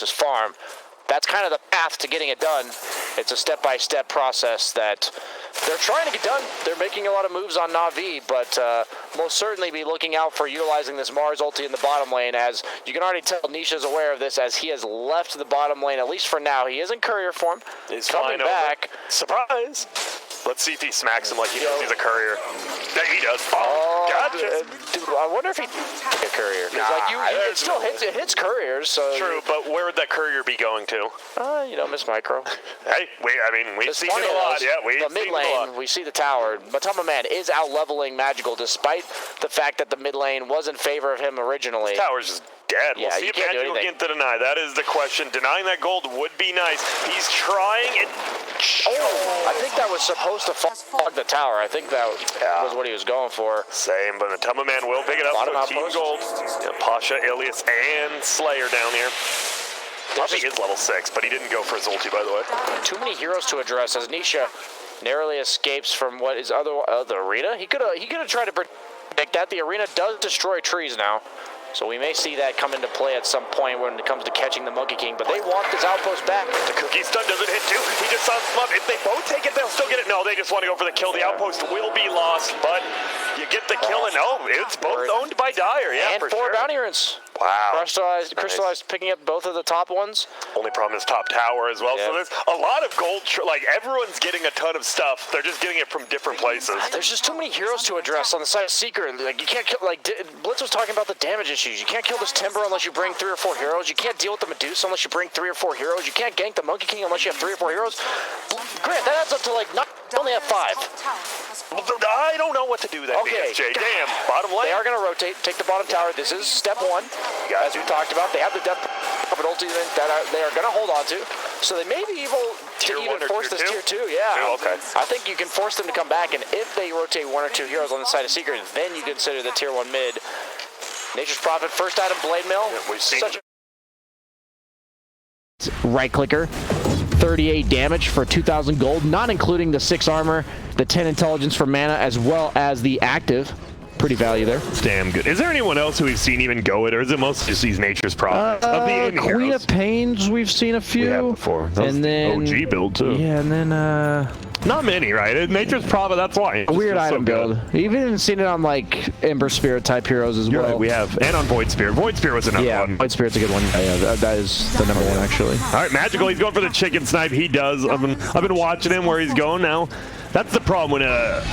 his farm. That's kind of the path to getting it done. It's a step-by-step process that they're trying to get done. They're making a lot of moves on Na'Vi, but most certainly be looking out for utilizing this Mars ulti in the bottom lane, as you can already tell Nisha's aware of this, as he has left the bottom lane, at least for now. He is in courier form. He's coming back. Surprise! Let's see if he smacks him like he knows he's a courier. Yeah, he does. Oh, gotcha. Dude, I wonder if he a courier. Nah, like it still hits couriers. So true, but where would that courier be going to? Miss Micro. Hey, we've seen it a lot. Yeah, we've seen it a lot. We see the tower. Matama Man is out leveling Magical, despite the fact that the mid lane was in favor of him originally. This tower's just dead. Yeah, we'll see if Magical can to deny. That is the question. Denying that gold would be nice. He's trying and... Oh, I think that was supposed to fog the tower. I think that was what he was going for. Same, but the Matama Man will pick it up. So Team Gold. Yeah, Pasha, Ilias, and Slayer down here. Puppy is level 6, but he didn't go for his ulti, by the way. Too many heroes to address as Nisha narrowly escapes from what is the arena. He could have tried to predict that. The arena does destroy trees now, so we may see that come into play at some point when it comes to catching the Monkey King. But they want this outpost back. The cookie stun doesn't hit too. He just saw him up. If they both take it, they'll still get it. No, they just want to go for the kill. The outpost will be lost, but you get the kill, and it's both owned by Dire. Yeah, and for 4 sure. bounty runes. Wow. Crystallized picking up both of the top ones. Only problem is top tower as well. Yeah. So there's a lot of gold. Like, everyone's getting a ton of stuff. They're just getting it from different places. There's just too many heroes to address on the side of Seeker. Like, you can't kill, like, Blitz was talking about the damage issues. You can't kill this Timber unless you bring 3 or 4 heroes. You can't deal with the Medusa unless you bring 3 or 4 heroes. You can't gank the Monkey King unless you have 3 or 4 heroes. Grant, that adds up to, like, they only have 5. I don't know what to do then, BSJ. Damn, bottom lane. They are going to rotate, take the bottom tower. This is step 1, as we talked about. They have the depth of an ulti that they are going to hold on to. So they may be able to even force this tier 2. Yeah. Okay. I think you can force them to come back, and if they rotate 1 or 2 heroes on the side of Secret, then you consider the tier 1 mid. Nature's Prophet, first item, Blade Mill. Yeah, we've seen right clicker, 38 damage for 2,000 gold, not including the 6 armor, the 10 intelligence for mana, as well as the active. Pretty value there. It's damn good. Is there anyone else who we've seen even go it, or is it mostly just these Nature's Prophets? Queen of Pains, we've seen a few. We have before. And then OG build too. Yeah, and then not many, right? Nature's Prophet, that's why. A weird item build. We've even seen it on like Ember Spirit type heroes as well. Right, we have, and on Void Spirit. Void Spirit was another one. Void Spirit's a good one. Yeah, that is the number 1 actually. All right, Magical. He's going for the chicken snipe. He does. I've been watching him where he's going now. That's the problem when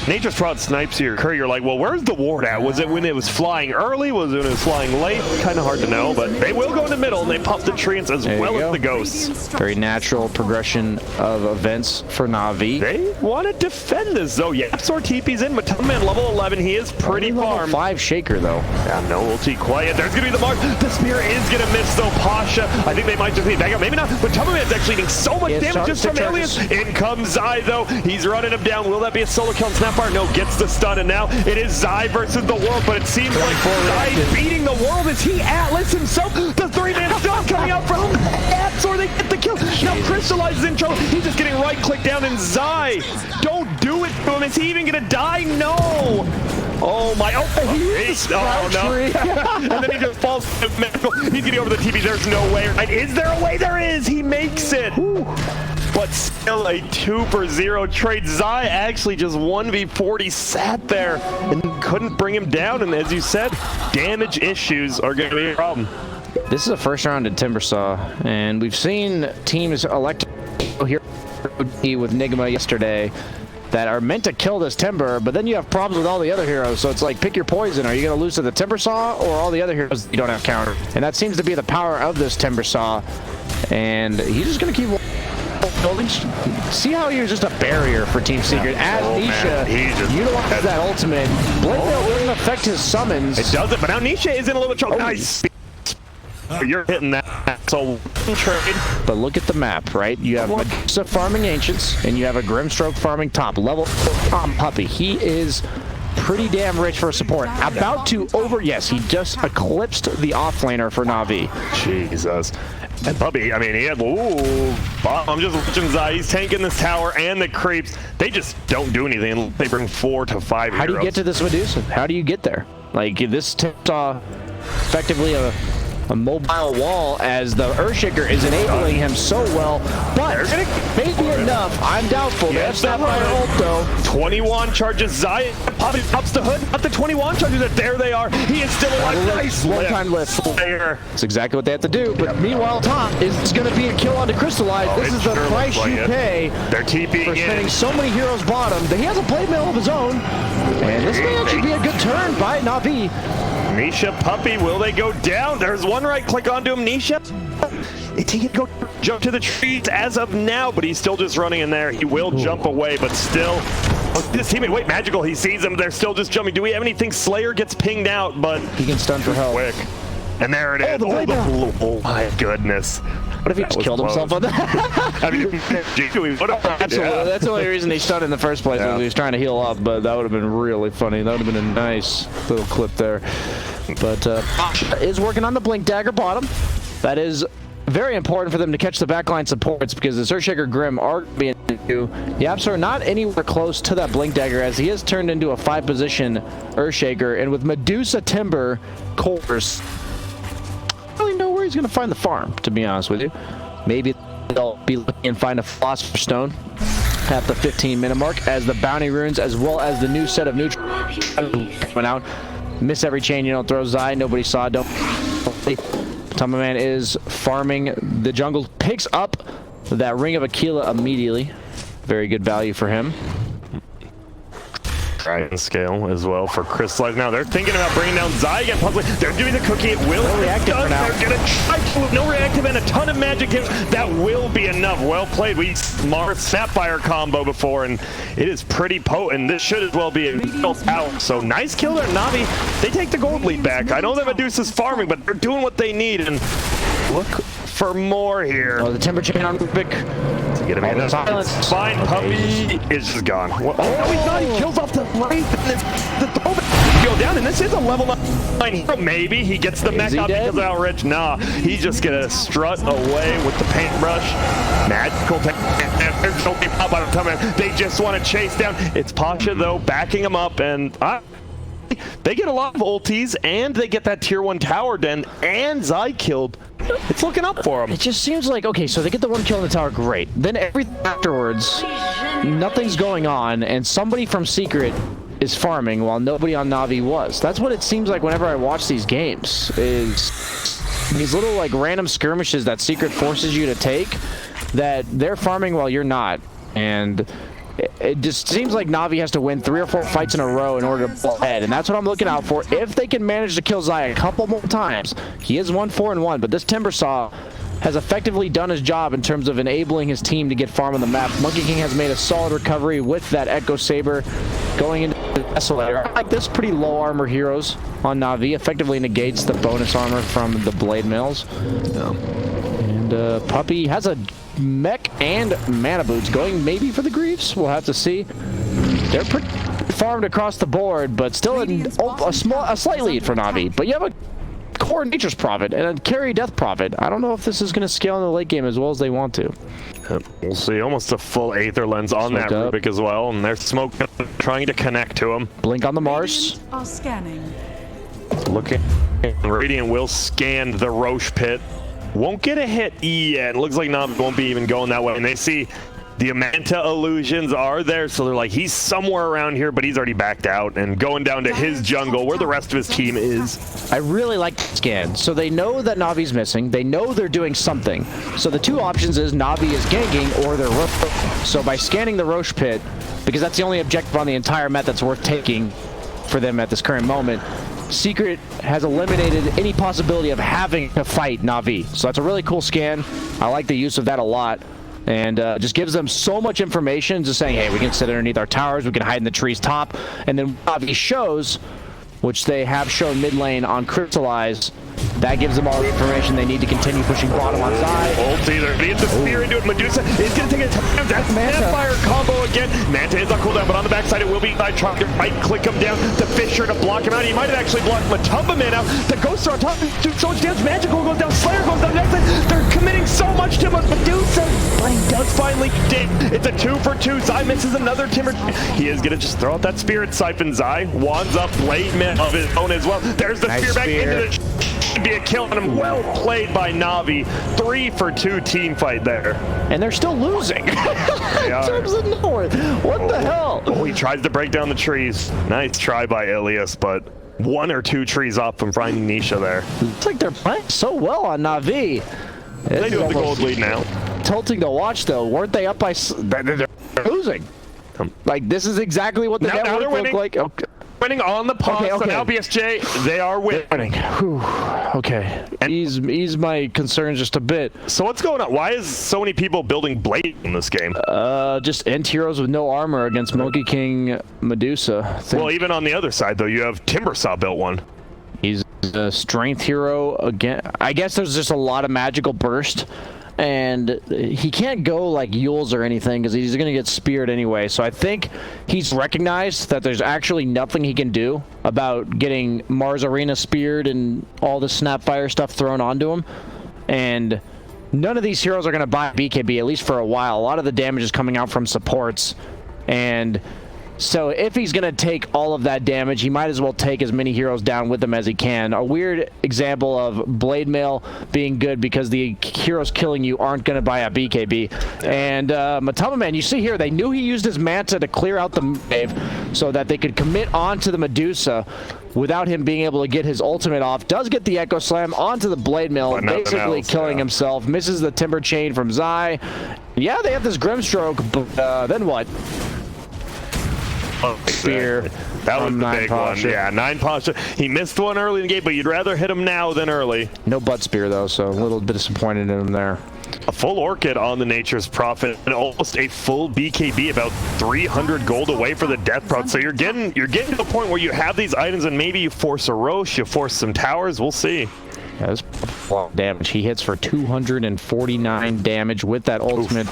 Nature's Prophet snipes your courier. You're like, well, where's the ward at? Was it when it was flying early? Was it when it was flying late? Kind of hard to know, but they will go in the middle, and they pop the treants as well as the ghosts. Very natural progression of events for Na'Vi. They want to defend this, though. Yeah, Sword TP's in, but Matama Man, level 11, he is pretty farm. Level 5 Shaker, though. Yeah, no ulti quiet. There's going to be the mark. The spear is going to miss, though. Pasha, I think they might just need back up. Maybe not, but Matama Man's actually eating so much damage just from Ilias. In comes Zai, though. He's running him down. Will that be a solo kill? Snapfire? No, gets the stun, and now it is Zai versus the world, but it seems like Zai beating the world. Is he Atlas himself? The 3-man stun coming out from Ats, or they get the kill. Now Crystallizes in trouble. He's just getting right-click down, and Zai, don't do it to him. Is he even gonna die? No. Oh my, no. And then he just falls. He's getting over the TV. There's no way. Is there a way? There is. He makes it. Whew. But still a 2-for-0 trade. Zai actually just 1v40 sat there and couldn't bring him down. And as you said, damage issues are going to be a problem. This is a first round in Timbersaw, and we've seen teams elect here with Nigma yesterday that are meant to kill this Timber, but then you have problems with all the other heroes. So it's like, pick your poison. Are you going to lose to the Timbersaw or all the other heroes you don't have counter? And that seems to be the power of this Timbersaw. And he's just going to keep building. See how he was just a barrier for Team Secret. As Nisha utilizes that ultimate. Blade Mill doesn't affect his summons. It doesn't, but now Nisha is in a little bit trouble. Nice. You're hitting that. So trade. But look at the map, right? You have Medusa farming Ancients, and you have a Grimstroke farming top. Level Tom Puppy. He is pretty damn rich for support. About to yes, he just eclipsed the offlaner for Na'Vi. Jesus. And Puppy, I mean, he had, I'm just watching Zai. He's tanking this tower and the creeps. They just don't do anything. They bring 4 to 5 How do you get to this Medusa? How do you get there? Like, this Timbersaw effectively a a mobile wall as the Earthshaker is enabling him so well, but maybe enough. I'm doubtful. They have Sapphire ult though. 21 charges. Zion pops the hood. Not the 21 charges. There they are. He is still alive. Nice one-time lift. That's exactly what they have to do. But meanwhile, Top is going to be a kill onto Crystallize. This is the price you pay. They're TPing for spending so many heroes bottom. He has a blade mail of his own, and this may actually be a good turn by Na'Vi. Nisha Puppy, will they go down? There's one right click onto him. Nisha, he can go jump to the trees as of now, but he's still just running in there. He will jump away, but still. This teammate, wait, Magical, he sees him. They're still just jumping. Do we have anything? Slayer gets pinged out, but he can stun for help. Quick. And there it is. Oh my goodness. What if he just killed himself on that? I mean, absolutely. That's the only reason he stunned in the first place. Was he was trying to heal up, but that would have been really funny. That would have been a nice little clip there. But is working on the Blink Dagger bottom. That is very important for them to catch the backline supports because the Earthshaker Grim are being into. The Apps are not anywhere close to that Blink Dagger as he has turned into a 5-position Earthshaker, and with Medusa Timber cores, I don't really know where he's going to find the farm, to be honest with you. Maybe they'll be looking and find a Philosopher's Stone at the 15-minute mark as the bounty runes as well as the new set of neutral coming out. Miss every chain you don't throw. Zai, nobody saw. Don't. Tamaman is farming the jungle, picks up that Ring of Aquila immediately. Very good value for him. Dragon scale as well for Crystallize. Now they're thinking about bringing down Zai again. Possibly they're doing the cookie. It will no reactive for now. They're gonna try to no reactive and a ton of magic hits. That will be enough. Well played. We smart Snapfire combo before, and it is pretty potent. This should as well be a out. So nice kill there, Na'Vi. They take the gold lead back. I know that Medusa's farming, but they're doing what they need, and look for more here. Oh, the Timber Chain on Rubik. Get him in. Silence. Fine, Puppy is just gone. Oh, no, he's not. He kills off the right. The go down, and this is a level 9 hero. Maybe he gets the mech up because of how rich. Nah, he's just gonna strut away with the paintbrush. Magical. There's no pop out of time. They just want to chase down. It's Pasha though, backing him up, and they get a lot of ultis, and they get that tier 1 tower den, and Zai killed. It's looking up for them. It just seems like, okay, so they get the 1 kill in the tower, great. Then everything afterwards, nothing's going on, and somebody from Secret is farming while nobody on Na'Vi was. That's what it seems like whenever I watch these games, is these little like random skirmishes that Secret forces you to take, that they're farming while you're not. And it just seems like Na'Vi has to win 3 or 4 fights in a row in order to pull ahead, and that's what I'm looking out for. If they can manage to kill Zai a couple more times, he is 1-4-1, but this Timbersaw has effectively done his job in terms of enabling his team to get farm on the map. Monkey King has made a solid recovery with that Echo Saber going into the Desolator. I like this, pretty low armor heroes on Na'Vi, effectively negates the bonus armor from the Blade Mails. And Puppy has a mech and mana boots going maybe for the Greaves. We'll have to see. They're pretty farmed across the board, but still a slight lead for Na'Vi. But you have a core Nature's Prophet and a carry Death Prophet. I don't know if this is going to scale in the late game as well as they want to. We'll see. Almost a full Aether Lens on that Rubik as well, and they're smoke trying to connect to him. Blink on the Mars. Are scanning. Looking. Radiant will scan the Roche pit. Won't get a hit yet. It looks like Na'Vi won't be even going that way. And they see the Amanta illusions are there, so they're like, he's somewhere around here, but he's already backed out and going down to his jungle where the rest of his team is. I really like the scan. So they know that Navi's missing. They know they're doing something. So the 2 options is Na'Vi is ganking or they're Roche. So by scanning the Roche pit, because that's the only objective on the entire map that's worth taking for them at this current moment, Secret has eliminated any possibility of having to fight Na'Vi. So that's a really cool scan. I like the use of that a lot. And just gives them so much information, just saying, hey, we can sit underneath our towers, we can hide in the tree's top. And then Na'Vi shows, which they have shown mid lane on Crystallize, that gives them all the information they need to continue pushing bottom on side. Ulti, they're gonna get the spear into it. Medusa is gonna take a time. That's Snapfire combo again. Manta is on cooldown, but on the backside it will be by trying to right click him down to Fisher to block him out. He might have actually blocked Matumba Man out. The Ghosts are on top, do so much damage. Magical goes down, Slayer goes down next. They're committing so much to him, but Medusa does finally dig. It's a 2 for 2. Zai misses another Timber. He is gonna just throw out that Spirit Siphon. Zai wands up Blade Man of his own as well. There's the nice spear back into the should be a kill on him. Well played by Na'Vi. 3 for 2 team fight there. And they're still losing. In terms of North. What the hell? Oh, he tries to break down the trees. Nice try by Ilias, but 1 or 2 trees off from finding Nisha there. Looks like they're playing so well on Na'Vi. They do have the gold lead now. Tilting to watch, though. Weren't they up by... They're losing. Like, this is exactly what the network looked like. Okay. Winning on the pause, so now BSJ, they are winning. Whew. Okay, and ease my concerns just a bit. So what's going on? Why is so many people building Blade in this game? Just end heroes with no armor against Monkey King Medusa. Well, even on the other side, though, you have Timbersaw built one. He's a strength hero again. I guess there's just a lot of magical burst. And he can't go like Yules or anything because he's going to get speared anyway. So I think he's recognized that there's actually nothing he can do about getting Mars Arena speared and all the Snapfire stuff thrown onto him. And none of these heroes are going to buy BKB, at least for a while. A lot of the damage is coming out from supports. And so if he's going to take all of that damage, he might as well take as many heroes down with him as he can. A weird example of Blade Mail being good because the heroes killing you aren't going to buy a BKB. And Matama Man, you see here, they knew he used his Manta to clear out the wave so that they could commit onto the Medusa without him being able to get his ultimate off. Does get the Echo Slam onto the Blade Mail, basically killing himself. Misses the Timber Chain from Zai. Yeah, they have this Grimstroke, but then what? Spear. That was the big one. Yeah, 9 posture. He missed one early in the game, but you'd rather hit him now than early. No butt spear though, so a little bit disappointed in him there. A full Orchid on the Nature's Prophet and almost a full BKB, about 300 gold away for the Death Prod. So you're getting to the point where you have these items and maybe you force a Roche, you force some towers. We'll see. Yeah, that's a lot of damage. He hits for 249 damage with that ultimate.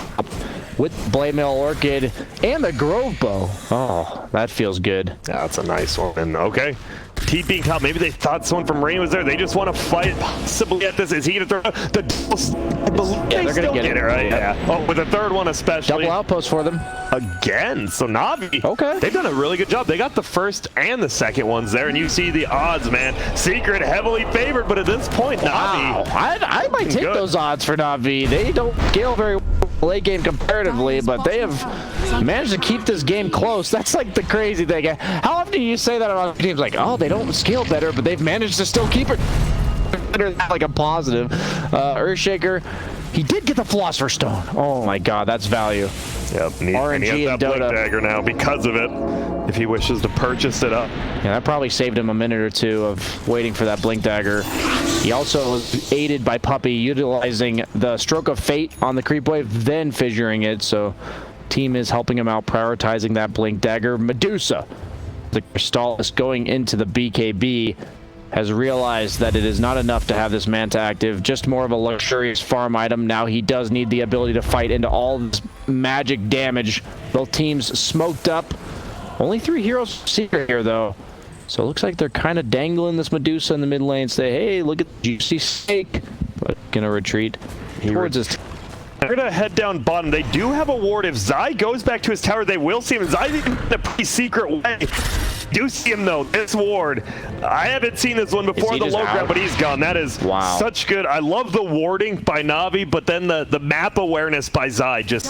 With Blade Mail Orchid and the Grove Bow. Oh, that feels good. Yeah, that's a nice one. And okay, T being top. Maybe they thought someone from Rain was there. They just want to fight possibly at this. Is he going to throw the double? I believe yeah, they're going to get it, right? Yeah. Oh, with the third one especially. Double outpost for them. Again. So Na'Vi. Okay. They've done a really good job. They got the first and the second ones there. And you see the odds, man. Secret heavily favored. But at this point, wow. Na'Vi. I might take those odds for Na'Vi. They don't scale very well late game comparatively, but they have managed to keep this game close. That's like the crazy thing. How often do you say that on teams like, oh, they don't scale better, but they've managed to still keep it better, like a positive. Earthshaker, he did get the Philosopher's Stone. Oh my God, that's value. Yep, RNG and Dota dagger now because of it. If he wishes to purchase it up. Yeah, that probably saved him a minute or two of waiting for that Blink Dagger. He also was aided by Puppey utilizing the Stroke of Fate on the creep wave, then fissuring it. So team is helping him out, prioritizing that Blink Dagger. Medusa, the Crystallis going into the BKB, has realized that it is not enough to have this Manta active, just more of a luxurious farm item. Now he does need the ability to fight into all this magic damage. Both teams smoked up. Only 3 heroes secret here, though. So it looks like they're kind of dangling this Medusa in the mid lane. Say, hey, look at the juicy steak. But gonna retreat towards his... They're gonna head down bottom. They do have a ward. If Zai goes back to his tower, they will see him. Zai's in a pretty secret way. Do see him, though. This ward. I haven't seen this one before the low ground, but he's gone. That is such good. I love the warding by Na'Vi, but then the map awareness by Zai just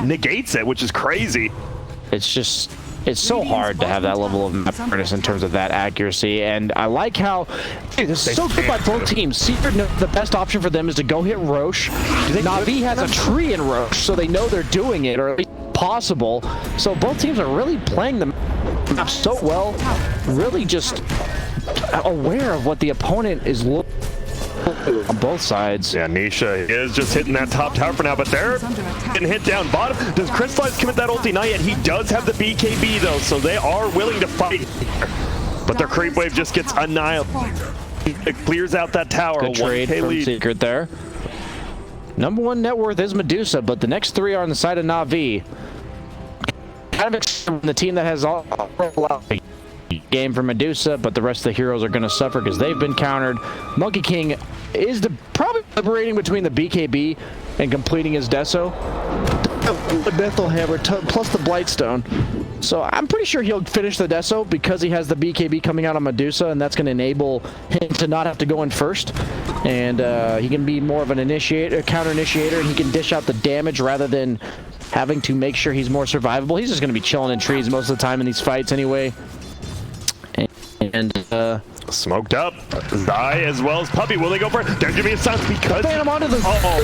negates it, which is crazy. It's just... It's so hard to have that level of map awareness in terms of that accuracy, and I like how this is so good by both teams. Secret, the best option for them is to go hit Roche. Na'Vi has a tree in Roche, so they know they're doing it, or at least possible. So both teams are really playing the map so well, really just aware of what the opponent is looking on both sides. Yeah, Nisha is just hitting that top tower for now, but they're getting hit down bottom. Does Crystallize commit that ulti? Not yet. He does have the BKB, though, so they are willing to fight. But their creep wave just gets annihilated. It clears out that tower. Good trade from lead. Secret there. Number 1 net worth is Medusa, but the next 3 are on the side of Na'Vi. Kind of the team that has all game for Medusa, but the rest of the heroes are going to suffer because they've been countered. Monkey King is probably liberating between the BKB and completing his Deso. the Metal Hammer plus the Blightstone. So I'm pretty sure he'll finish the Deso because he has the BKB coming out on Medusa, and that's going to enable him to not have to go in first. And he can be more of an initiator, counter initiator, and he can dish out the damage rather than having to make sure he's more survivable. He's just going to be chilling in trees most of the time in these fights anyway. And smoked up. Zai as well as Puppy. Will they go for it? There's gonna be a silence because him onto the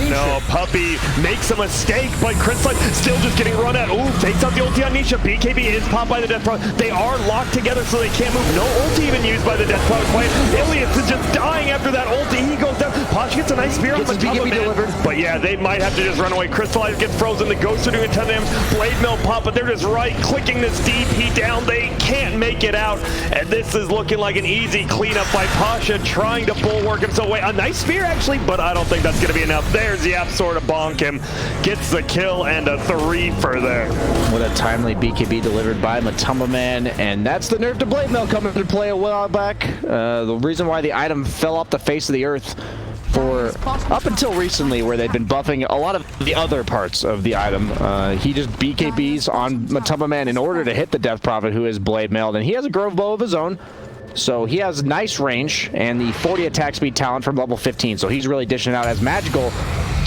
no, Puppy makes a mistake, but Crystalline still just getting run at. Ooh, takes out the ulti on Nisha. BKB is popped by the Death Prophet. They are locked together so they can't move. No ulti even used by the Death Prophet player. Ilias is just dying after that ulti. He goes down. Posh gets a nice spear on the top of it. But yeah, they might have to just run away. Crystalline gets frozen. The Ghosts are doing a ton of damage. Blade Mill pop, but they're just right clicking this DP down. They can't make it out. And this is looking like an easy cleanup by Pasha, trying to bulwark himself away. A nice spear, actually, but I don't think that's going to be enough. There's the Sword to bonk him. Gets the kill and a 3 for there. What a timely BKB delivered by Matumba Man, and that's the nerf to Blade Mail coming to play a while back. The reason why the item fell off the face of the earth for up until recently, where they'd been buffing a lot of the other parts of the item. He just BKBs on Matumba Man in order to hit the Death Prophet, who is Blade Mailed, and he has a Grove Bow of his own. So he has nice range and the 40 attack speed talent from level 15. So he's really dishing out as magical.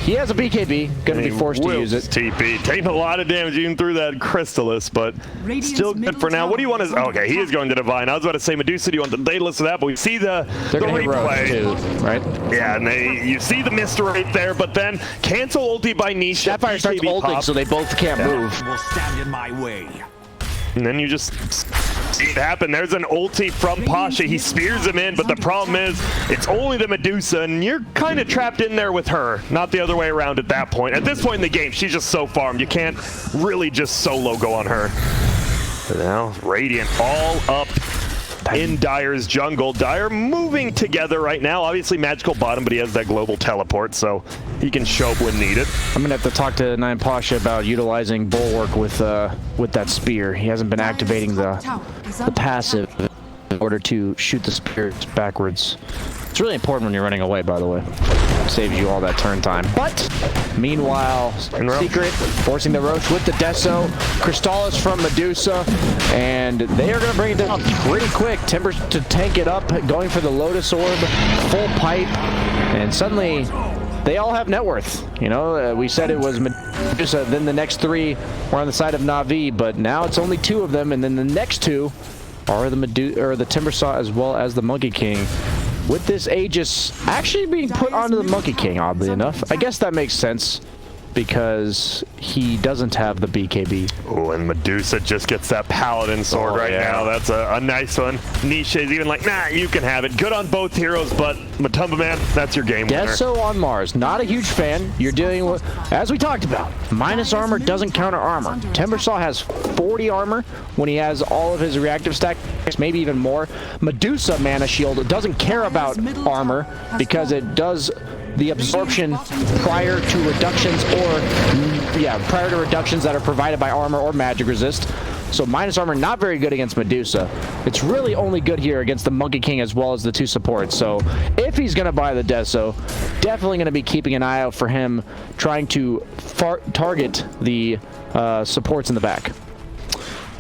He has a BKB, going to be forced to use it. TP, taking a lot of damage even through that Crystallis, but still good for now. What do you want to... Okay, he is going to Divine. I was about to say Medusa, do you want the Daedalus of that, but we see the replay. Too, right? Yeah, and you see the mist right there, but then cancel ulti by Nisha. Sapphire starts ulting, so they both can't move. Will stand in my way. And then you just see it happen. There's an ulti from Pasha. He spears him in, but the problem is it's only the Medusa, and you're kind of trapped in there with her, not the other way around at that point. At this point in the game, she's just so farmed. You can't really just solo go on her. But now, Radiant all up in Dire's jungle. Dire moving together right now. Obviously magical bottom, but he has that global teleport, so he can show up when needed. I'm gonna have to talk to Nine Pasha about utilizing Bulwark with that spear. He hasn't been activating the passive in order to shoot the spears backwards. It's really important when you're running away, by the way. It saves you all that turn time. But meanwhile, Secret forcing the Roach with the Deso, Crystallis from Medusa, and they are going to bring it down pretty quick. Timber to tank it up, going for the Lotus Orb, full pipe, and suddenly they all have net worth. You know, we said it was Medusa, then the next 3 were on the side of Na'Vi, but now it's only 2 of them, and then the next 2 are the Timbersaw as well as the Monkey King. With this Aegis actually being put onto the Monkey King, oddly enough. I guess that makes sense because he doesn't have the BKB. Oh, and Medusa just gets that Paladin sword now. That's a nice one. Nisha is even like, nah, you can have it. Good on both heroes, but Matumba Man, that's your game winner. Deso on Mars, not a huge fan. You're dealing with, as we talked about, minus armor doesn't counter armor. Timbersaw has 40 armor when he has all of his reactive stacks, maybe even more. Medusa Mana Shield doesn't care about armor because it does the absorption prior to reductions prior to reductions that are provided by armor or magic resist. So minus armor not very good against Medusa. It's really only good here against the Monkey King as well as the 2 supports. So if he's going to buy the Deso, definitely going to be keeping an eye out for him trying to target the supports in the back.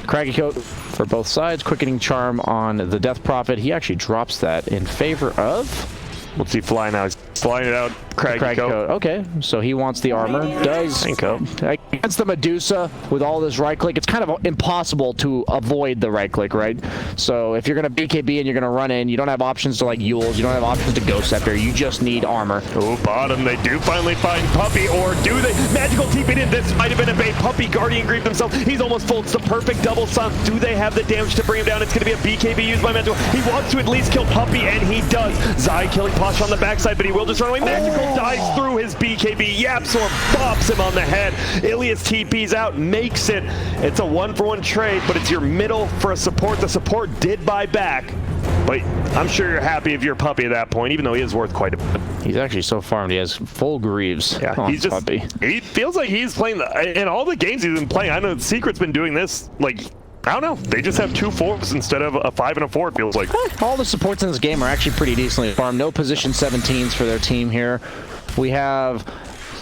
Craggy Coat for both sides. Quickening Charm on the Death Prophet. He actually drops that in favor of... What's he flying now? He's flying it out. Craggy Coat. Okay, so he wants the armor. Does against the Medusa with all this right click, it's kind of impossible to avoid the right click, right? So if you're gonna BKB and you're gonna run in, you don't have options to like Yules, you don't have options to Ghost Scepter, you just need armor. Oh, bottom, they do finally find Puppy, or do they? Magical TP'd in. This might have been a bait. Puppy Guardian Grief himself. He's almost full. It's the perfect double silence. Do they have the damage to bring him down? It's gonna be a BKB used by Magical. He wants to at least kill Puppy, and he does. Zai killing Posh on the backside, but he will just run away. Magical dives through his BKB. Yapsor bops him on the head. Ilias TP's out, makes it. It's a 1-for-1 trade, but it's your middle for a support. The support did buy back, but I'm sure you're happy if you're Puppy at that point, even though he is worth quite a bit. He's actually so farmed. He has full Greaves. Yeah, he's just Puppy. He feels like he's playing in all the games he's been playing. I know Secret's been doing this like, I don't know. They just have 2 4s instead of a 5 and a 4, it feels like. All the supports in this game are actually pretty decently farmed. No position 17s for their team here. We have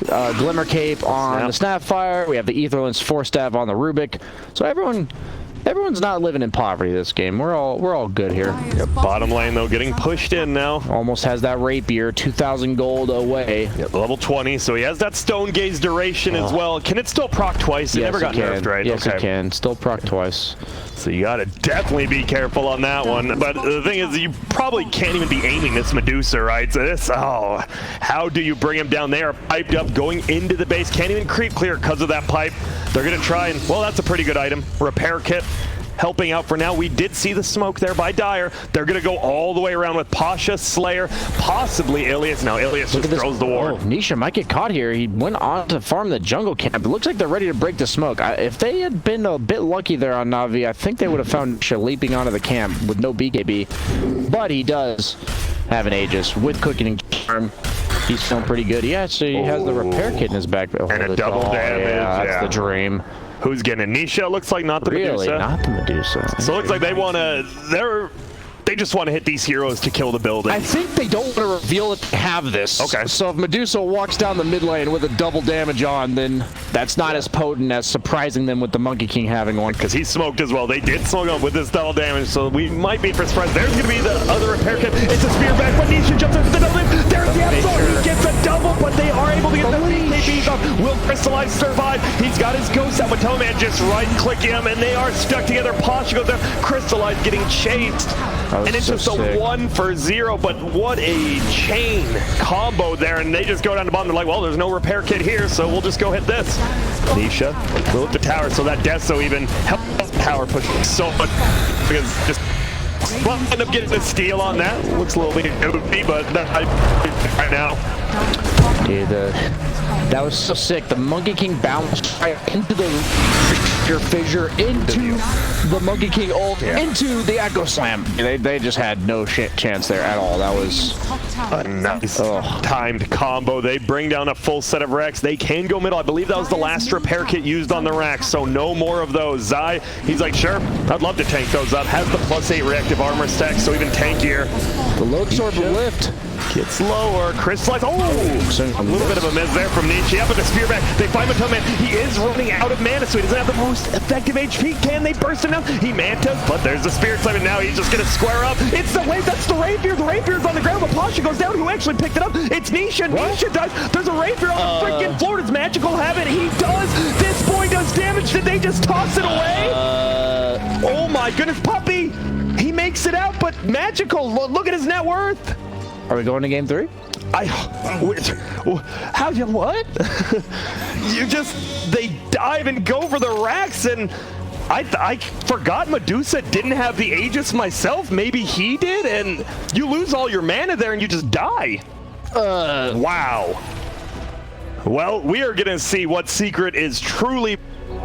Glimmer Cape on the Snapfire. We have the Aetherlance Force Staff on the Rubik. So everyone's not living in poverty this game. We're all good here. Yep, bottom lane though, getting pushed in now. Almost has that rapier, 2,000 gold away. Yep, level 20, so he has that Stone Gaze duration as well. Can it still proc twice? It never got nerfed, right? Yes, it can. Still proc twice. So you gotta definitely be careful on that one. But the thing is, you probably can't even be aiming this Medusa, right? So this, how do you bring him down? They are piped up, going into the base. Can't even creep clear because of that pipe. They're gonna try and, well, that's a pretty good item. Repair kit. Helping out for now. We did see the smoke there by Dire. They're going to go all the way around with Pasha, Slayer, possibly Ilias. Now Ilias just throws the ward. Nisha might get caught here. He went on to farm the jungle camp. It looks like they're ready to break the smoke. If they had been a bit lucky there on Na'Vi, I think they would have found Nisha leaping onto the camp with no BKB. But he does have an Aegis with Cooking and Charm. He's feeling pretty good. He actually has the repair kit in his back. And a double damage. Yeah, that's the dream. Who's getting it? Nisha? Looks like not the Really, Medusa. not the Medusa. So it looks like they want to, they just want to hit these heroes to kill the building. I think they don't want to reveal that they have this. Okay. So if Medusa walks down the mid lane with a double damage on, then that's not as potent as surprising them with the Monkey King having one. Because he smoked as well. They did smoke him with this double damage, so we might be for surprise. There's going to be the other repair kit. It's a spear back, but Nisha jumps into the building. There's the absolute. He gets a double, but they are able to get the BKBs off. Will Crystallize survive? He's got his ghost out with Toman just right-click him, and they are stuck together. Pasha goes there. Crystallize getting chased. And it's just a 1-for-0, but what a chain combo there, and they just go down the bottom. They're like, well, there's no repair kit here, so we'll just go hit this. Nisha will hit the tower, so that Deso even helps power push so much, because just well, end up getting the steal on that. Looks a little bit goofy, but right now. Dude, that was so sick. The Monkey King bounced right into the fissure, into the Monkey King ult, into the Echo Slam. They just had no chance there at all. That was a nice timed combo. They bring down a full set of Rex. They can go middle. I believe that was the last repair kit used on the Rex, so no more of those. Zai, he's like, sure, I'd love to tank those up. Has the +8 reactive armor stack, so even tankier. The load sword lift. Gets lower. Crystallize. Oh! A little bit of a miss there from Nietzsche. Up with the spear back. They find Matilman. He is running out of mana, so he doesn't have the most effective HP. Can they burst him down? He mantas, but there's the Spirit Slam, and now he's just going to square up. It's the wave. That's the Rapier. The Rapier's on the ground, but Pasha goes down. Who actually picked it up? It's Nisha. Nisha does. There's a Rapier on the freaking floor. Does Magical have it? He does. This boy does damage. Did they just toss it away? Oh my goodness. Puppy. He makes it out, but Magical, look at his net worth. Are we going to game 3? How you what? They dive and go for the racks, and I forgot Medusa didn't have the Aegis myself. Maybe he did, and you lose all your mana there and you just die. Wow. Well, we are gonna see what Secret is truly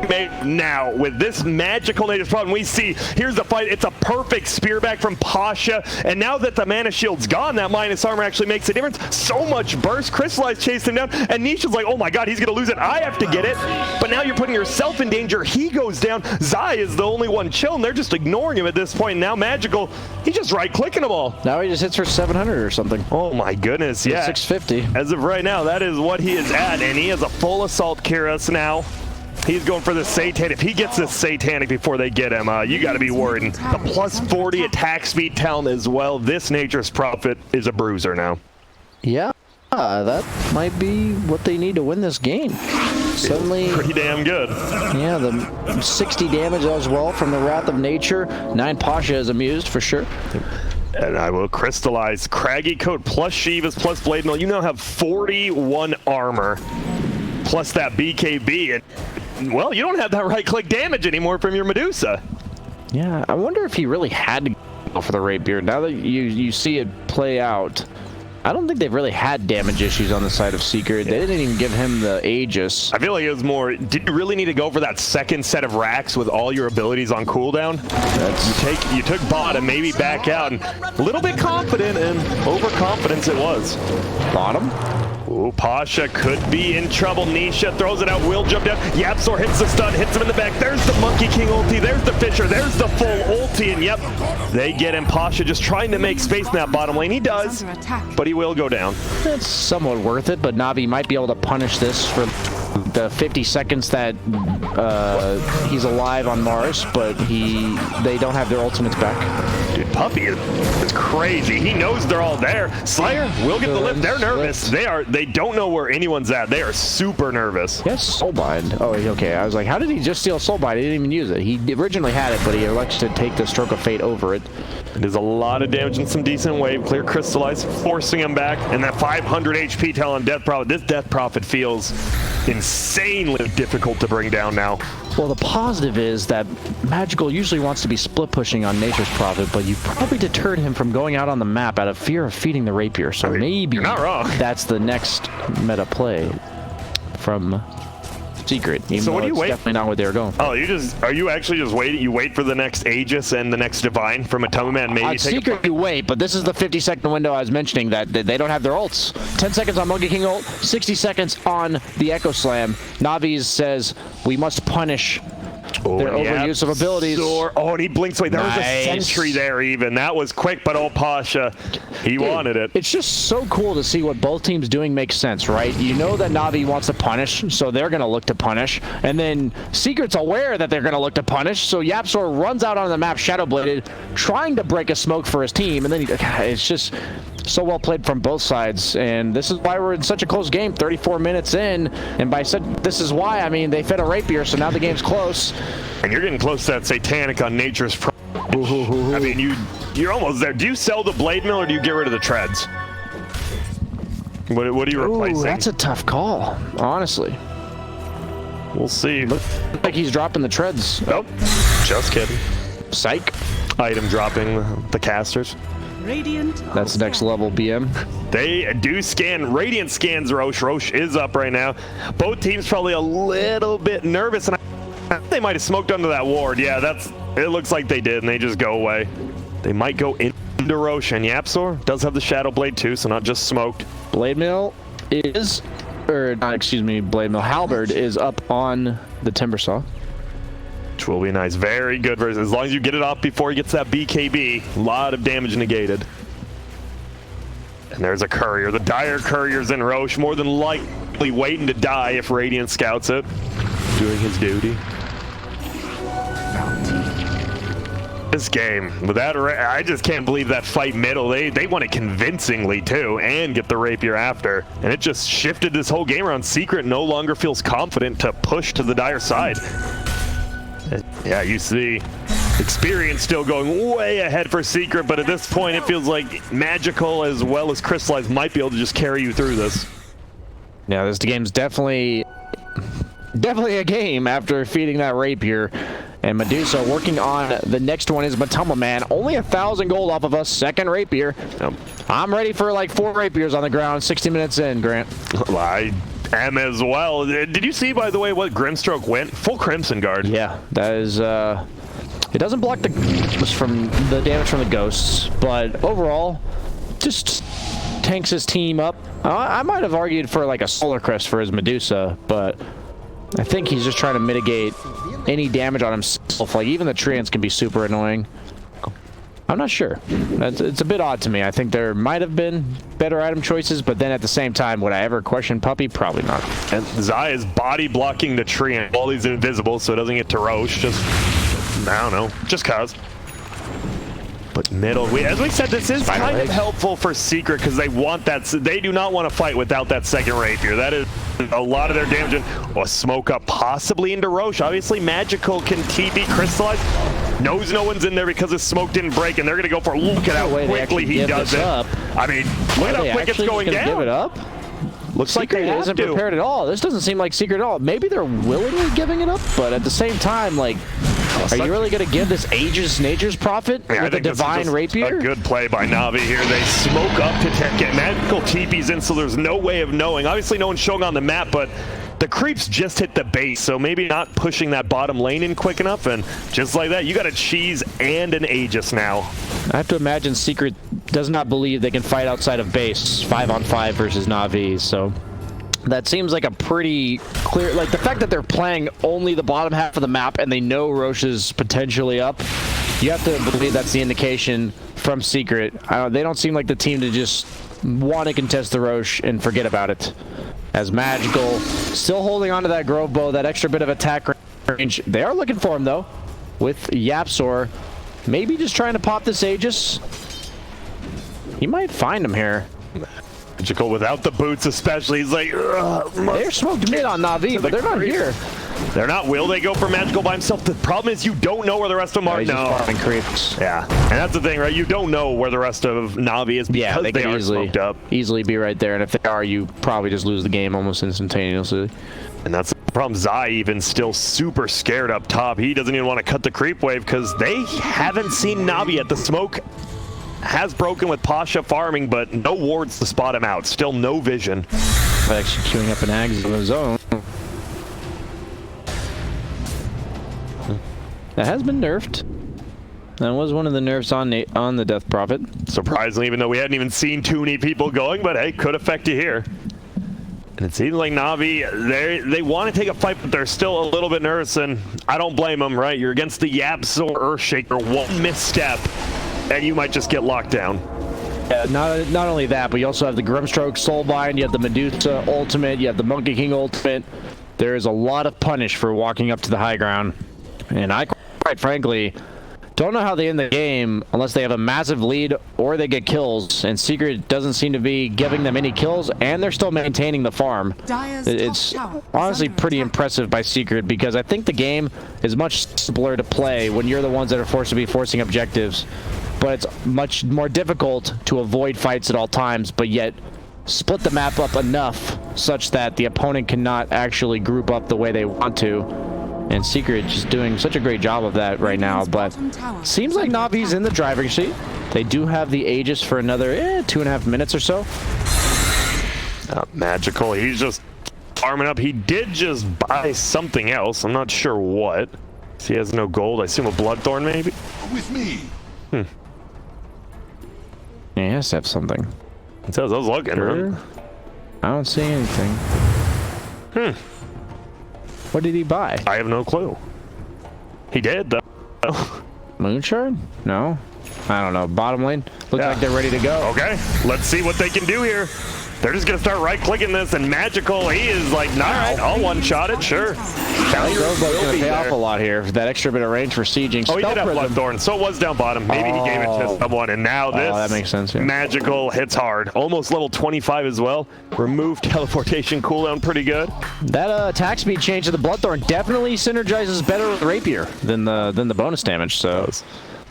made now with this magical Natus problem. We see here's the fight. It's a perfect spear back from Pasha, and now that the mana shield's gone, that minus armor actually makes a difference. So much burst. Crystallize chased him down, and Nisha's like, oh my god, he's gonna lose it. I have to get it. But now you're putting yourself in danger. He goes down. Zai is the only one chilling. They're just ignoring him at this point. Now Magical, he's just right clicking them all. Now he just hits for 700 or something. Oh my goodness, yeah. 650. As of right now, that is what he is at, and he has a full assault Kyrus now. He's going for the Satanic. If he gets this Satanic before they get him, you got to be worried. The +40 attack speed talent as well. This Nature's Prophet is a bruiser now. Yeah, that might be what they need to win this game. Suddenly, pretty damn good. Yeah, the 60 damage as well from the Wrath of Nature. 9 Pasha is amused for sure. And I will crystallize Craggy Coat plus Shivas plus Blade Mill. You now have 41 armor plus that BKB. And well, you don't have that right-click damage anymore from your Medusa. Yeah, I wonder if he really had to go for the Rapier. Now that you see it play out, I don't think they've really had damage issues on the side of Secret. They didn't even give him the Aegis. I feel like it was more, did you really need to go for that second set of racks with all your abilities on cooldown? You took bottom, maybe back out, and a little bit confident, and overconfidence it was. Bottom? Ooh, Pasha could be in trouble. Nisha throws it out. Will jump down. Yapsor hits the stun, hits him in the back. There's the Monkey King ulti. There's the Fisher. There's the full ulti. And yep, they get him. Pasha just trying to make space in that bottom lane. He does, but he will go down. It's somewhat worth it, but Navi might be able to punish this for the 50 seconds that he's alive on Mars, but they don't have their ultimates back. Dude, Puppy is crazy. He knows they're all there. Slayer will get the lift. They're nervous. They don't know where anyone's at. They are super nervous. Yes, Soulbind. Oh, okay. I was like, how did he just steal Soulbind? He didn't even use it. He originally had it, but he elects to take the Stroke of Fate over it. There's a lot of damage and some decent wave clear. Crystallize, forcing him back, and that 500 HP tail on Death Prophet. This Death Prophet feels insanely difficult to bring down now. Well, the positive is that Magical usually wants to be split pushing on Nature's Prophet, but you probably deterred him from going out on the map out of fear of feeding the Rapier. So maybe you're not wrong. That's the next meta play from Secret. So what do you wait? Definitely not what they were going for. Oh, are you actually just waiting? You wait for the next Aegis and the next Divine from Atomic Man? Maybe on Secret you wait, but this is the 50-second window I was mentioning that they don't have their ults. 10 seconds on Monkey King ult, 60 seconds on the Echo Slam. Navi says we must punish their overuse of abilities. Oh, and he blinks away. There was a sentry there even. That was quick, but old Pasha, he wanted it. It's just so cool to see what both teams doing makes sense, right? You know that Navi wants to punish, so they're going to look to punish. And then Secret's aware that they're going to look to punish, so YapzOr runs out on the map, Shadowbladed, trying to break a smoke for his team. And then it's just so well played from both sides, and this is why we're in such a close game, 34 minutes in, and this is why, I mean, they fed a Rapier, so now the game's close. And you're getting close to that Satanic on Nature's I mean, you're almost there. Do you sell the Blade Mill, or do you get rid of the Treads? What are you replacing? That's a tough call, honestly. We'll see. Looks like he's dropping the Treads. Nope, just kidding. Psych. Item dropping the casters. That's next level BM. They do scan. Radiant scans Roche. Roche is up right now. Both teams probably a little bit nervous, and they might have smoked under that ward. Yeah, it looks like they did, and they just go away. They might go into Roche, and YapzOr does have the Shadow Blade too, so not just smoked. Blade Mill is, or not, excuse me, Blade Mill. Halberd is up on the Timbersaw. Which will be nice. Very good versus, as long as you get it off before he gets that BKB. A lot of damage negated. And there's a Courier. The Dire Courier's in Roche, more than likely waiting to die if Radiant scouts it. Doing his duty. This game, without I just can't believe that fight middle. They won it convincingly too, and get the Rapier after. And it just shifted this whole game around. Secret no longer feels confident to push to the Dire side. Yeah, you see Experience still going way ahead for Secret, but at this point it feels like Magical as well as Crystallize might be able to just carry you through this. Yeah, this game's definitely a game after feeding that Rapier. And Medusa working on the next one is Matama Man. Only 1,000 gold off of us. Second Rapier. Yep. I'm ready for like 4 Rapiers on the ground 60 minutes in, Grant. Well, I am as well. Did you see, by the way, what Grimstroke went? Full Crimson Guard. Yeah, that is... it doesn't block the damage from the ghosts, but overall, just tanks his team up. I might have argued for like a Solar Crest for his Medusa, but I think he's just trying to mitigate any damage on himself. Like, even the Treants can be super annoying. I'm not sure. It's a bit odd to me. I think there might have been better item choices, but then at the same time, would I ever question Puppy? Probably not. And Zai is body blocking the Treant while he's invisible, so it doesn't get to Roche. Just, I don't know, just cause. But middle, as we said, this is kind of helpful for Secret because they want that. They do not want to fight without that second Rapier. That is a lot of their damage. A smoke up possibly into Roche. Obviously, Magical can TP Crystallize. Knows no one's in there because his smoke didn't break, and they're going to go for, look at how quickly he does it. I mean, look at how quick it's going down. Give it up? Looks like they isn't prepared at all. This doesn't seem like Secret at all. Maybe they're willingly giving it up, but at the same time, like, are you really going to give this Nature's Prophet with a Divine Rapier? A good play by Navi here. They smoke up to get Magical TPs in, so there's no way of knowing. Obviously, no one's showing on the map, but the creeps just hit the base, so maybe not pushing that bottom lane in quick enough, and just like that, you got a Cheese and an Aegis now. I have to imagine Secret does not believe they can fight outside of base 5-on-5 versus Navi, so that seems like a pretty clear, like the fact that they're playing only the bottom half of the map and they know Roche is potentially up, you have to believe that's the indication from Secret. They don't seem like the team to just want to contest the Roche and forget about it. As Magical still holding on to that Grove Bow, that extra bit of attack range. They are looking for him, though, with Yapsor. Maybe just trying to pop this Aegis. He might find him here. Magical without the boots especially. He's like, they're smoked mid on Na'Vi, but they're not here. They're not. Will they go for Magical by himself? The problem is you don't know where the rest of them are. He's just farming creeps. Yeah, and that's the thing, right? You don't know where the rest of Na'Vi is because they are smoked up. Easily be right there, and if they are, you probably just lose the game almost instantaneously. And that's the problem. Zai even still super scared up top. He doesn't even want to cut the creep wave because they haven't seen Na'Vi yet. The smoke has broken with Pasha farming, but no wards to spot him out. Still no vision. But actually queuing up an Ags in the zone. That has been nerfed. That was one of the nerfs on the Death Prophet. Surprisingly, even though we hadn't even seen too many people going, but hey, could affect you here. And it seems like Na'Vi, they want to take a fight, but they're still a little bit nervous, and I don't blame them, right? You're against the Yapsor Earthshaker, one misstep, and you might just get locked down. Yeah, not only that, but you also have the Grimstroke Soulbind, you have the Medusa ultimate, you have the Monkey King ultimate. There is a lot of punish for walking up to the high ground, and I quite frankly don't know how they end the game unless they have a massive lead or they get kills, and Secret doesn't seem to be giving them any kills, and they're still maintaining the farm. It's honestly pretty impressive by Secret, because I think the game is much simpler to play when you're the ones that are forced to be forcing objectives, but it's much more difficult to avoid fights at all times, but yet split the map up enough such that the opponent cannot actually group up the way they want to. And Secret just doing such a great job of that right now, but seems like Na'Vi's in the driving seat. They do have the Aegis for another 2.5 minutes or so. Magical, he's just farming up. He did just buy something else. I'm not sure what. He has no gold. I assume a Bloodthorn maybe? With me. Yeah, he has to have something. It says I was looking. Sure. I don't see anything. What did he buy? I have no clue. He did, though. Moonshard? No. I don't know. Bottom lane? Looks like they're ready to go. Okay, let's see what they can do here. They're just going to start right-clicking this, and Magical, he is like, all right, I'll one-shot it, sure. Rose's going to pay off a lot here. That extra bit of range for sieging. Oh, he did have Bloodthorn, so it was down bottom. Maybe he gave it to someone, and now this that makes sense, yeah. Magical hits hard. Almost level 25 as well. Remove teleportation cooldown pretty good. That attack speed change to the Bloodthorn definitely synergizes better with Rapier than the bonus damage, so...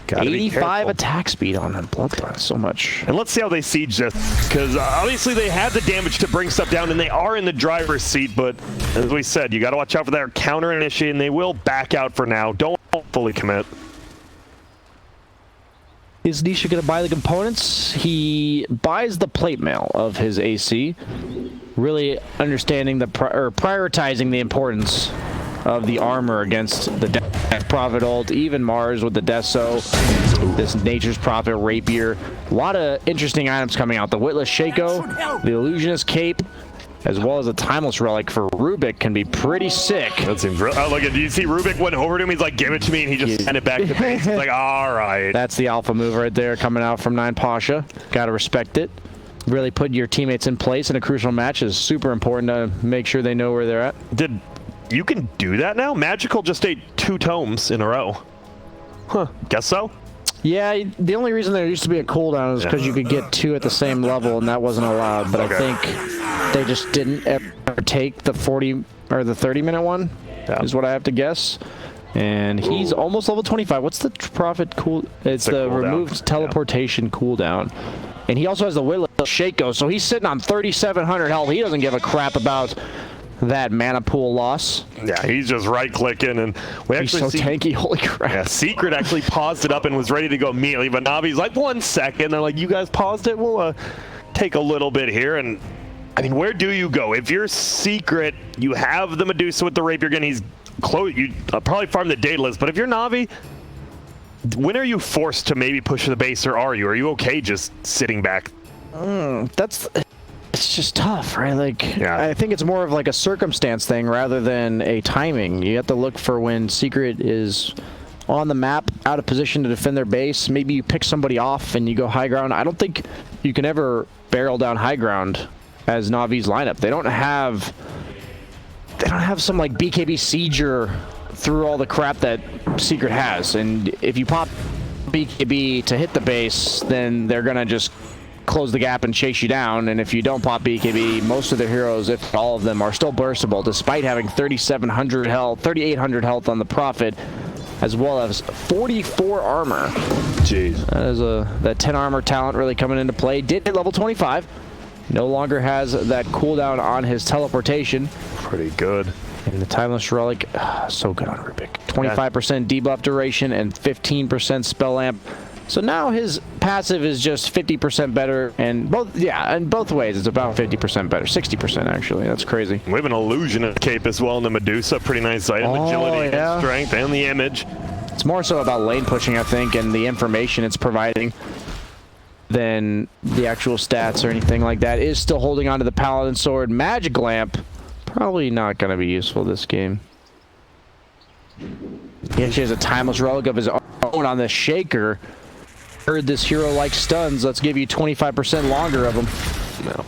85 attack speed on that Bloodthorn, so much. And let's see how they siege this, because obviously they have the damage to bring stuff down, and they are in the driver's seat, but as we said, you got to watch out for their counter initiate, and they will back out for now. Don't fully commit. Is Nisha going to buy the components? He buys the plate mail of his AC, really understanding prioritizing the importance of the armor against the Death Prophet ult, even Mars with the Deso, this Nature's Prophet Rapier. A lot of interesting items coming out. The Witless Shaco, the Illusionist Cape, as well as a Timeless Relic for Rubik can be pretty sick. That seems real. Oh, look, did you see Rubik went over to him? He's like, give it to me, and he just sent it back to base. He's like, all right. That's the alpha move right there coming out from 9 Pasha. Gotta respect it. Really putting your teammates in place in a crucial match is super important to make sure they know where they're at. You can do that now? Magical just ate 2 tomes in a row. Huh, guess so? Yeah, the only reason there used to be a cooldown is because you could get 2 at the same level, and that wasn't allowed. But I think they just didn't ever take the 40 or the 30-minute one, is what I have to guess. And he's almost level 25. What's the Prophet cool? It's the removed teleportation cooldown. And he also has the Witless Shaco, so he's sitting on 3,700 health. He doesn't give a crap about that mana pool loss. Yeah, he's just right-clicking, and we actually he's so tanky, holy crap. Yeah, Secret actually paused it up and was ready to go immediately, but Navi's like, 1 second. They're like, you guys paused it? We'll take a little bit here, and I mean, where do you go? If you're Secret, you have the Medusa with the Rapier gun, he's close. You probably farm the Daedalus, but if you're Navi, when are you forced to maybe push the base, or are you? Are you okay just sitting back? It's just tough, right? Like, I think it's more of like a circumstance thing rather than a timing. You have to look for when Secret is on the map, out of position to defend their base. Maybe you pick somebody off and you go high ground. I don't think you can ever barrel down high ground as Navi's lineup. They don't have some like BKB sieger through all the crap that Secret has. And if you pop BKB to hit the base, then they're gonna just close the gap and chase you down. And if you don't pop BKB, most of their heroes, if all of them, are still burstable despite having 3,700 health, 3,800 health on the Prophet, as well as 44 armor. Jeez. That is that 10 armor talent really coming into play. Did hit level 25. No longer has that cooldown on his teleportation. Pretty good. And the Timeless Relic, so good on Rubik. 25% debuff duration and 15% spell amp. So now his passive is just 50% better, and both ways it's about 50% better, 60% actually. That's crazy. We have an illusion cape as well in the Medusa. Pretty nice item. Agility, and strength, and the image. It's more so about lane pushing, I think, and the information it's providing than the actual stats or anything like that. Is still holding onto the Paladin Sword. Magic Lamp, probably not going to be useful this game. He actually has a Timeless Relic of his own on the Shaker. Heard this hero like stuns. Let's give you 25% longer of them. No.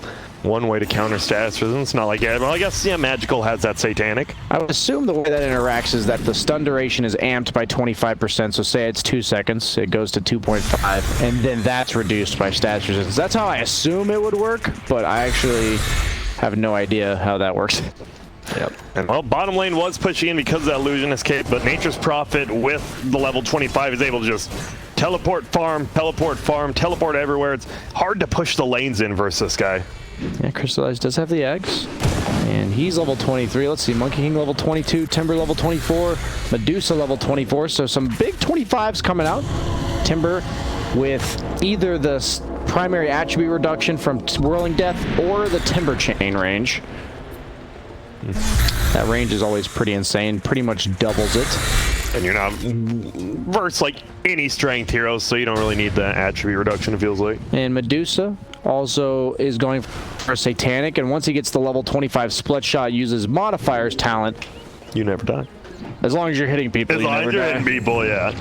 One way to counter status resistance. Not like, well, I guess, yeah, Magical has that Satanic. I would assume the way that interacts is that the stun duration is amped by 25%. So say it's 2 seconds, it goes to 2.5, and then that's reduced by status resistance. That's how I assume it would work, but I actually have no idea how that works. Yep. And well, bottom lane was pushing in because of that Illusionist cape, but Nature's Prophet with the level 25 is able to just teleport, farm, teleport everywhere. It's hard to push the lanes in versus this guy. Yeah, Crystallized does have the eggs. And he's level 23. Let's see, Monkey King level 22, Timber level 24, Medusa level 24. So some big 25s coming out. Timber with either the primary attribute reduction from Whirling Death or the Timber Chain range. That range is always pretty insane, pretty much doubles it. And you're not versus like any strength heroes, so you don't really need the attribute reduction, it feels like. And Medusa also is going for Satanic, and once he gets the level 25 split shot, uses Modifier's talent. You never die. As long as you're hitting people, as long as you're hitting people, yeah.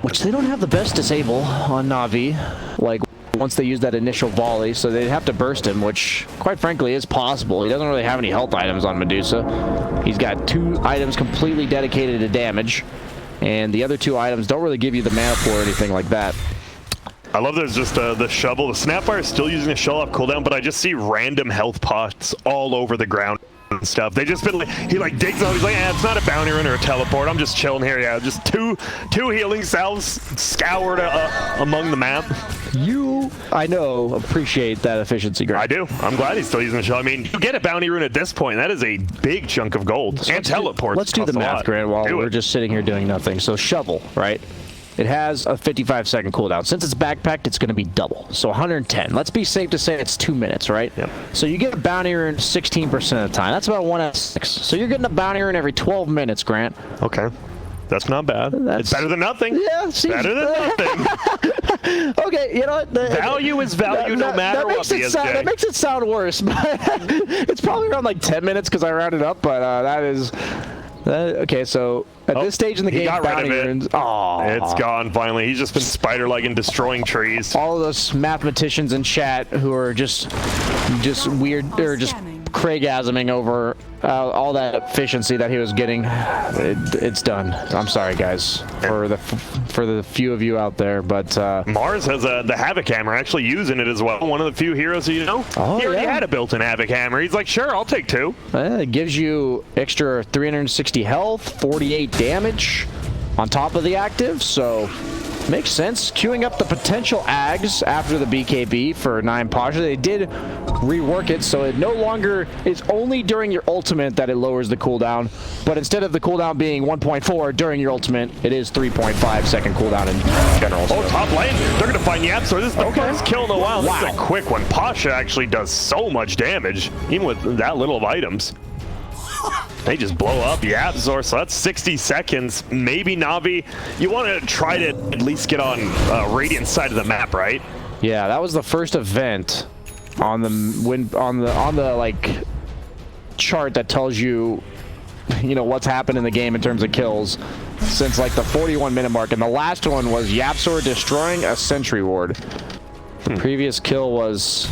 Which they don't have the best disable on Na'Vi, like once they use that initial volley, so they'd have to burst him, which quite frankly is possible. He doesn't really have any health items on Medusa. He's got 2 items completely dedicated to damage, and the other 2 items don't really give you the mana pool or anything like that. I love there's just the shovel. The Snapfire is still using a shell off cooldown, but I just see random health pots all over the ground and stuff. They just been like, he like digs out, he's like, it's not a bounty run or a teleport, I'm just chilling here. Yeah, just two healing salves scoured among the map. I know, appreciate that efficiency, Grant. I do. I'm glad he's still using the shell. I mean, you get a bounty rune at this point, that is a big chunk of gold. So and teleports. Let's do the math, Grant, while we're just sitting here doing nothing. So shovel, right? It has a 55-second cooldown. Since it's backpacked, it's going to be double. So 110. Let's be safe to say it's 2 minutes, right? Yep. So you get a bounty rune 16% of the time. That's about 1 out of 6. So you're getting a bounty rune every 12 minutes, Grant. Okay. That's not bad. It's better than nothing. Yeah, better than nothing. Okay, you know what? Value is value no matter what, BSJ. That makes it sound worse, but it's probably around like 10 minutes because I rounded up, but that is... okay, so at this stage in the game, bounty runes. It's gone finally. He's just been spider-legging, destroying trees. All of those mathematicians in chat who are just weird, or just Craigasming over all that efficiency that he was getting. It's done. I'm sorry, guys, for the few of you out there, but Mars has the Havoc Hammer, actually using it as well. One of the few heroes he already had a built-in Havoc Hammer. He's like, sure, I'll take 2. It gives you extra 360 health, 48 damage on top of the active, so makes sense. Queuing up the potential Ags after the BKB for 9 Pasha. They did rework it, so it no longer is only during your ultimate that it lowers the cooldown, but instead of the cooldown being 1.4 during your ultimate, it is 3.5 second cooldown in general. Oh, top lane. They're going to find Yap, so this is the first kill in a while. Wow. This is a quick one. Pasha actually does so much damage, even with that little of items. They just blow up Yapzor, so that's 60 seconds. Maybe Na'Vi, you want to try to at least get on Radiant side of the map, right? Yeah, that was the first event on the like chart that tells you what's happened in the game in terms of kills since like the 41-minute mark, and the last one was Yapzor destroying a sentry ward. The previous kill was...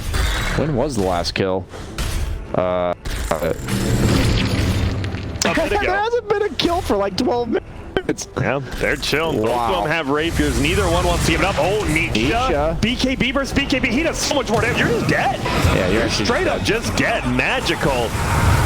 When was the last kill? There hasn't been a kill for like 12 minutes. Yeah, they're chilling. Wow. Both of them have rapiers. Neither one wants to give it up. Oh, Nisha. BKB versus BKB. He does so much more damage. You're just dead. Yeah, you're straight up just dead. Magical.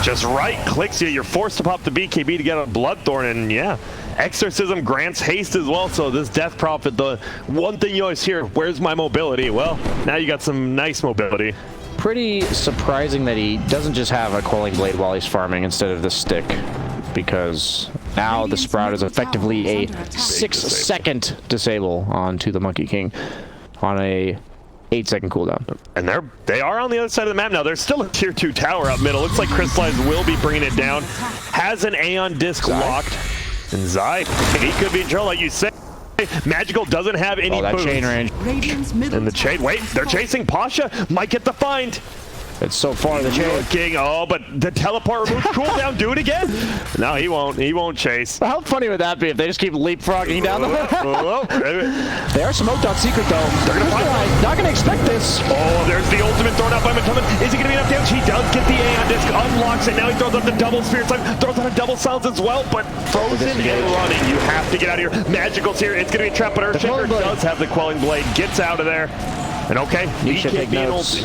Just right clicks you. You're forced to pop the BKB to get a Bloodthorn, and yeah. Exorcism grants haste as well, so this Death Prophet, the one thing you always hear, where's my mobility? Well, now you got some nice mobility. Pretty surprising that he doesn't just have a Quelling Blade while he's farming instead of the stick, because now the Sprout is effectively a 6-second disable onto the Monkey King on a 8-second cooldown. And they are on the other side of the map now. There's still a tier 2 tower up middle. Looks like Crystallized will be bringing it down. Has an Aeon Disc locked. And Zai, he could be in trouble, like you said. Magical doesn't have any that boost. chain range. And the chain, wait, they're chasing Pasha. Might get the find. It's so far the chain. Looking, oh, but the teleport removes cooldown. Do it again. No, he won't. He won't chase. How funny would that be if they just keep leapfrogging down the They are smoked on secret though. They're gonna find. Not gonna expect this. Oh, there's the ultimate thrown out by Matumin. Is he gonna be enough damage? He does get the Aeon Disc, unlocks it. Now he throws out the double Spirit Time, throws out a double silence as well, but frozen and running. You have to get out of here. Magical's here. It's gonna be a trap, but Earthshaker does have the Quelling Blade. Gets out of there. And okay, BKB notes.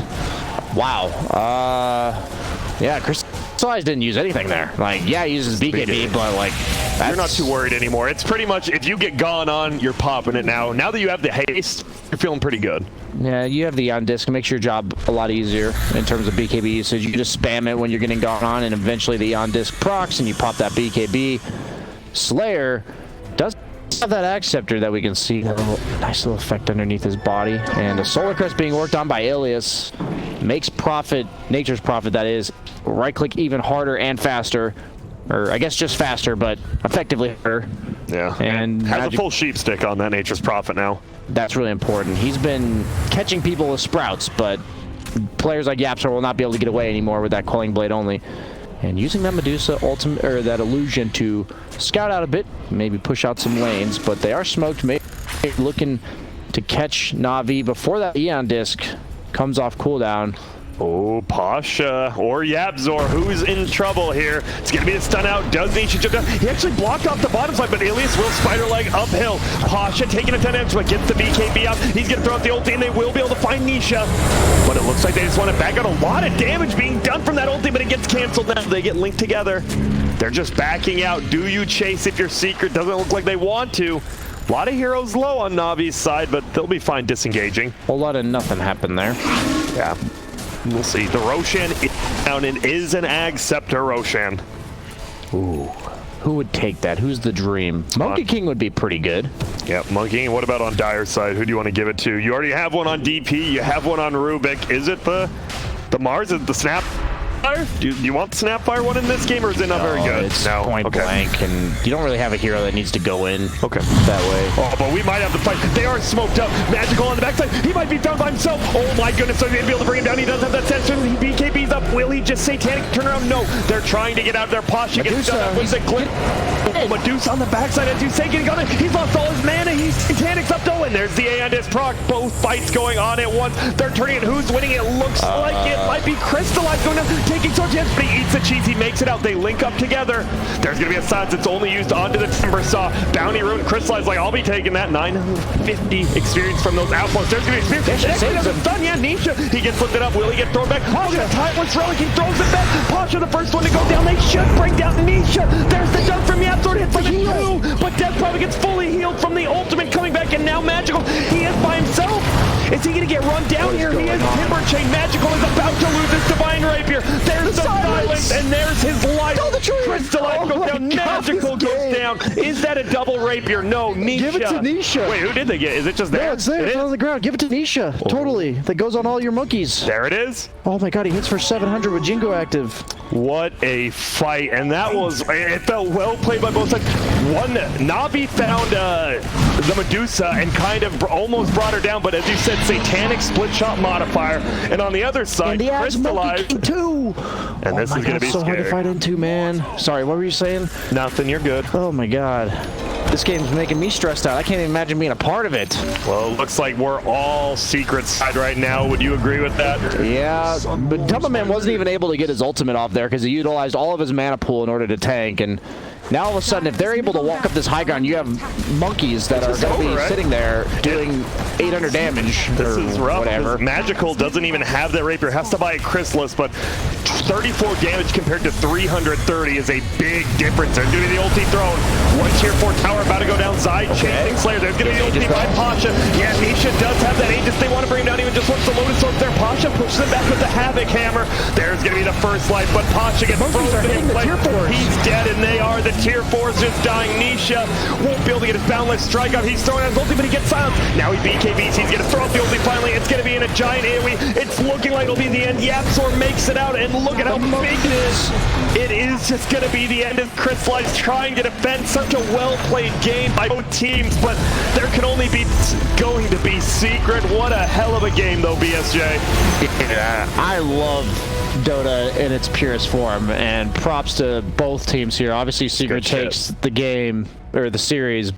Wow. Yeah, Crystallized didn't use anything there. Like, yeah, he uses BKB, but like, you're not too worried anymore. It's pretty much, if you get gone on, you're popping it now. Now that you have the haste, you're feeling pretty good. Yeah, you have the on disc. It makes your job a lot easier in terms of BKB usage. You just spam it when you're getting gone on, and eventually the on disc procs, and you pop that BKB. Slayer does have that Axe Scepter that we can see. A nice little effect underneath his body. And the Solar Crest being worked on by Alias makes Prophet, Nature's Prophet that is, right-click even harder and faster. Or I guess just faster, but effectively harder. Yeah, and has a full sheep stick on that Nature's Prophet now. That's really important. He's been catching people with sprouts, but players like Yapster will not be able to get away anymore with that Quelling Blade only. And using that Medusa ultimate, or that illusion to scout out a bit, maybe push out some lanes, but they are smoked, maybe looking to catch Na'Vi before that Aeon Disc comes off cooldown. Oh, Pasha or Yabzor, who's in trouble here? It's going to be a stun out. Does Nisha jump down? He actually blocked off the bottom side, but Alias will spider leg uphill. Pasha taking a 10 damage, but gets the BKB out. He's going to throw out the ulti, and they will be able to find Nisha. But it looks like they just want to back out. A lot of damage being done from that ulti, but it gets canceled now. They get linked together. They're just backing out. Do you chase if your secret doesn't look like they want to? A lot of heroes low on Navi's side, but they'll be fine disengaging. A whole lot of nothing happened there. Yeah. We'll see. The Roshan is down and is an Ag Scepter Roshan. Ooh. Who would take that? Who's the dream? Monkey King would be pretty good. Yep, Monkey King. What about on Dire's side? Who do you want to give it to? You already have one on DP. You have one on Rubik. Is it the Mars? Is it the Snap? Do you want the Snapfire one in this game, or is it not very good? It's point blank, and you don't really have a hero that needs to go in that way. Oh, but we might have the fight. They are smoked up. Magical on the backside. He might be found by himself. Oh my goodness, so he's going to be able to bring him down. He does have that sensor. He BKB's up. Will he just Satanic turn around? No. They're trying to get out of their Pasha. Gets done up with the clip. Oh, Medusa on the backside as you say, getting on it. He's lost all his mana. He's Satanic's up though, and there's the Aeon Disc proc. Both fights going on at once. They're turning it. Who's winning? It looks like it might be Crystallized going down, taking Sword Chance, but he eats the cheese. He makes it out. They link up together. There's going to be a silence. It's only used onto the Timber Saw. Bounty Rune. Crystallized like, I'll be taking that. 950 experience from those outposts. There's going to be experience. Next done. Yeah, Nisha. He gets lifted up. Will he get thrown back? Oh, the Timeless Relic. He throws it back. Pasha, the first one to go down. They should bring down Nisha. There's the dunk from Yapzor. Hits like a two. But Death probably gets fully healed from the ultimate coming back, and now Magical. He is by himself. Is he going to get run down here? He is. Timber Chain. Magical is about to lose his Divine Rapier. There's the silence, and there's his life. Crystallized goes down. Magical goes down. Is that a double rapier? No, Nisha. Give it to Nisha. Wait, who did they get? Is it just there? No, it's there. It's on the ground. Give it to Nisha. Oh. Totally. That goes on all your monkeys. There it is. Oh my god, he hits for 700 with Jingo active. What a fight. And that was, it felt well played by both sides. One, Na'Vi found the Medusa and kind of almost brought her down, but as you said, Satanic split shot modifier, and on the other side, Crystallized too. And this is going to be so scary. hard to fight into, man. Sorry, what were you saying? Nothing, you're good. Oh my god. This game's making me stressed out. I can't even imagine being a part of it. Well, it looks like we're all secret side right now. Would you agree with that? Yeah, but Tumbleman wasn't even able to get his ultimate off there because he utilized all of his mana pool in order to tank, and now all of a sudden, if they're able to walk up this high ground, you have monkeys that are going to be sitting there doing 800 damage. This is rough. Whatever. Magical doesn't even have that rapier. Has to buy a Chrysalis, but 34 damage compared to 330 is a big difference. There's going to be the ulti thrown. One tier 4 tower about to go down. Zide chasing Slayer. There's going to be the ulti by Pasha. Yeah, Nisha does have that Aegis. They want to bring him down even just once the Lotus Sword there. Pasha pushes him back with the Havoc Hammer. There's going to be the first life, but Pasha gets frozen in place. He's dead, and they are. The tier 4's just dying. Nisha won't be able to get his boundless strike off. He's throwing out his ulti, but he gets silenced. Now he BKBs. He's going to throw out the ulti finally. It's going to be in a giant AoE. It's looking like it'll be the end. Yapzor makes it out, and look at how big it is. It is just going to be the end of Crystallized trying to defend such a well-played game by both teams, but there can only be going to be Secret. What a hell of a game, though, BSJ. Yeah, I love Dota in its purest form, and props to both teams here. Obviously, Secret takes the game, or the series,